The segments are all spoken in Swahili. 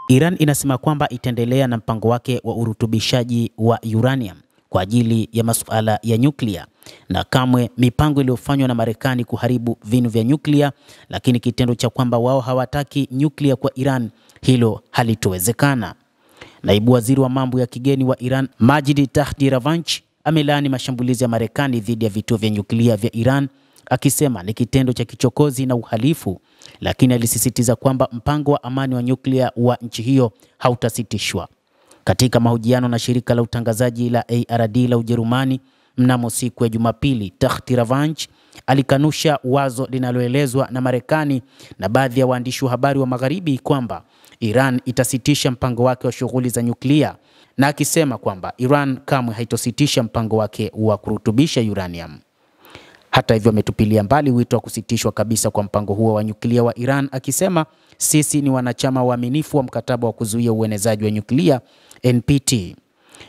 Iran inasema kwamba itaendelea na mpango wake wa urutubishaji wa uranium kwa ajili ya masuala ya nyuklia, na kamwe mipango iliyofanywa na Marekani kuharibu vinu vya nyuklia, lakini kitendo cha kwamba wao hawataki nyuklia kwa Iran, hilo halitowezekana. Naibu waziri wa mambo ya kigeni wa Iran, Majid Takhti-Ravanchi, amelaani mashambulizi ya Marekani dhidi ya vituo vya nyuklia vya Iran, akisema ni kitendo cha kichokozi na uhalifu, lakini alisisitiza kwamba mpango wa amani wa nyuklia wa nchi hiyo hautasitishwa. Katika mahojiano na shirika la utangazaji la ARD la Ujerumani mnamo siku ya Jumapili, Takhti-Ravanchi alikanusha wazo linaloelezwa na Marekani na baadhi ya waandishi wa habari wa Magharibi kwamba Iran itasitisha mpango wake wa shughuli za nyuklia, na akisema kwamba Iran kamwe haitositisha mpango wake wa kurutubisha uranium. Hata hivyo, ametupilia mbali wito wa kusitishwa kabisa kwa mpango huo wa nyuklia wa Iran, akisema sisi ni wanachama waaminifu wa mkataba wa kuzuia uenezaji wa nyuklia NPT.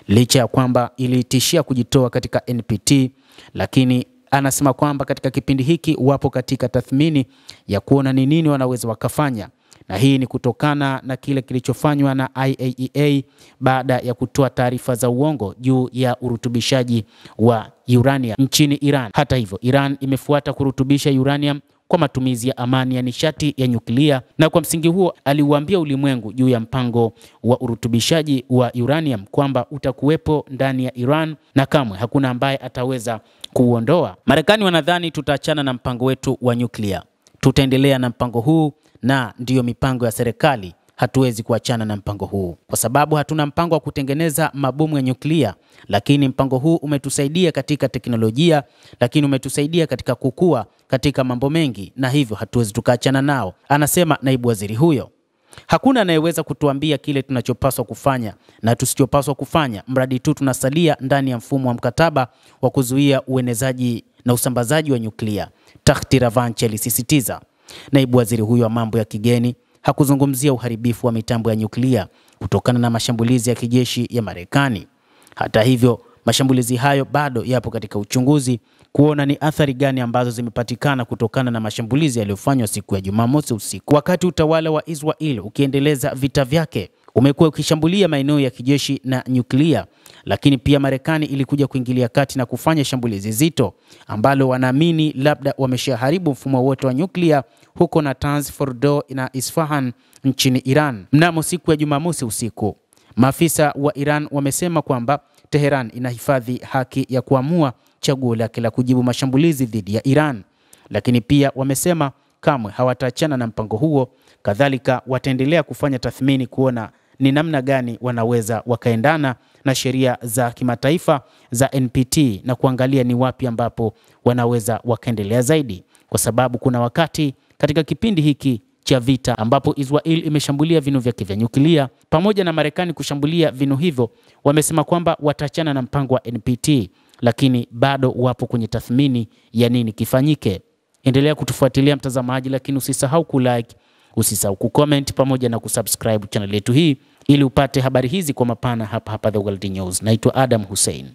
Licha ya kwamba ilitishia kujitoa katika NPT, lakini anasema kwamba katika kipindi hiki wapo katika tathmini ya kuona ni nini wanaweza wakafanya, na hii ni kutokana na kile kilichofanywa na IAEA baada ya kutoa taarifa za uongo juu ya urutubishaji wa uranium nchini Iran. Hata hivyo, Iran imefuata kurutubisha uranium kwa matumizi ya amani ya nishati ya nyuklia, na kwa msingi huo aliuambia ulimwengu juu ya mpango wa urutubishaji wa uranium kwamba utakuwepo ndani ya Iran na kamwe hakuna ambaye ataweza kuuondoa. Marekani wanadhani tutaachana na mpango wetu wa nyuklia. Tutaendelea na mpango huu, na ndiyo mipango ya serikali. Hatuwezi kuachana na mpango huu kwa sababu hatuna mpango wa kutengeneza mabomu ya nyuklia, lakini mpango huu umetusaidia katika teknolojia, lakini umetusaidia katika kukua katika mambo mengi, na hivyo hatuwezi tukaachana nao, anasema naibu waziri huyo. Hakuna anayeweza kutuambia kile tunachopaswa kufanya na tusichopaswa kufanya, mradi tu tunasalia ndani ya mfumo wa mkataba wa kuzuia uenezaji na usambazaji wa nyuklia, Takhti-Ravanchi alisisitiza. Naibu waziri huyo wa mambo ya kigeni hakuzungumzia uharibifu wa mitambo ya nyuklia kutokana na mashambulizi ya kijeshi ya Marekani. Hata hivyo, mashambulizi hayo bado yapo katika uchunguzi kuona ni athari gani ambazo zimepatikana kutokana na mashambulizi yaliyofanywa siku ya Jumamosi usiku. Wakati utawala wa Israel ukiendeleza vita vyake, umekuwa ukishambulia maeneo ya kijeshi na nyuklia, lakini pia Marekani ilikuja kuingilia kati na kufanya shambulizi zito ambalo wanaamini labda wameshaharibu mfumo wote wa nyuklia huko Natanz, Fordo na Isfahan nchini Iran. Mnamo siku ya Jumamosi usiku, maafisa wa Iran wamesema kwamba Teheran inahifadhi haki ya kuamua chaguo lake la kujibu mashambulizi dhidi ya Iran, lakini pia wamesema kamwe hawataachana na mpango huo. Kadhalika wataendelea kufanya tathmini kuona ni namna gani wanaweza wakaendana na sheria za kimataifa za NPT na kuangalia ni wapi ambapo wanaweza wakaendelea zaidi, kwa sababu kuna wakati katika kipindi hiki cha vita ambapo Israel imeshambulia vinu vyake vya nyuklia pamoja na Marekani kushambulia vinu hivyo, wamesema kwamba wataachana na mpango wa NPT, lakini bado wapo kwenye tathmini ya nini kifanyike. Endelea kutufuatilia mtazamaji, lakini usisahau kulike, usisahau kucomment pamoja na kusubscribe channel yetu hii ili upate habari hizi kwa mapana hapa The World News. Naitwa Adam Hussein.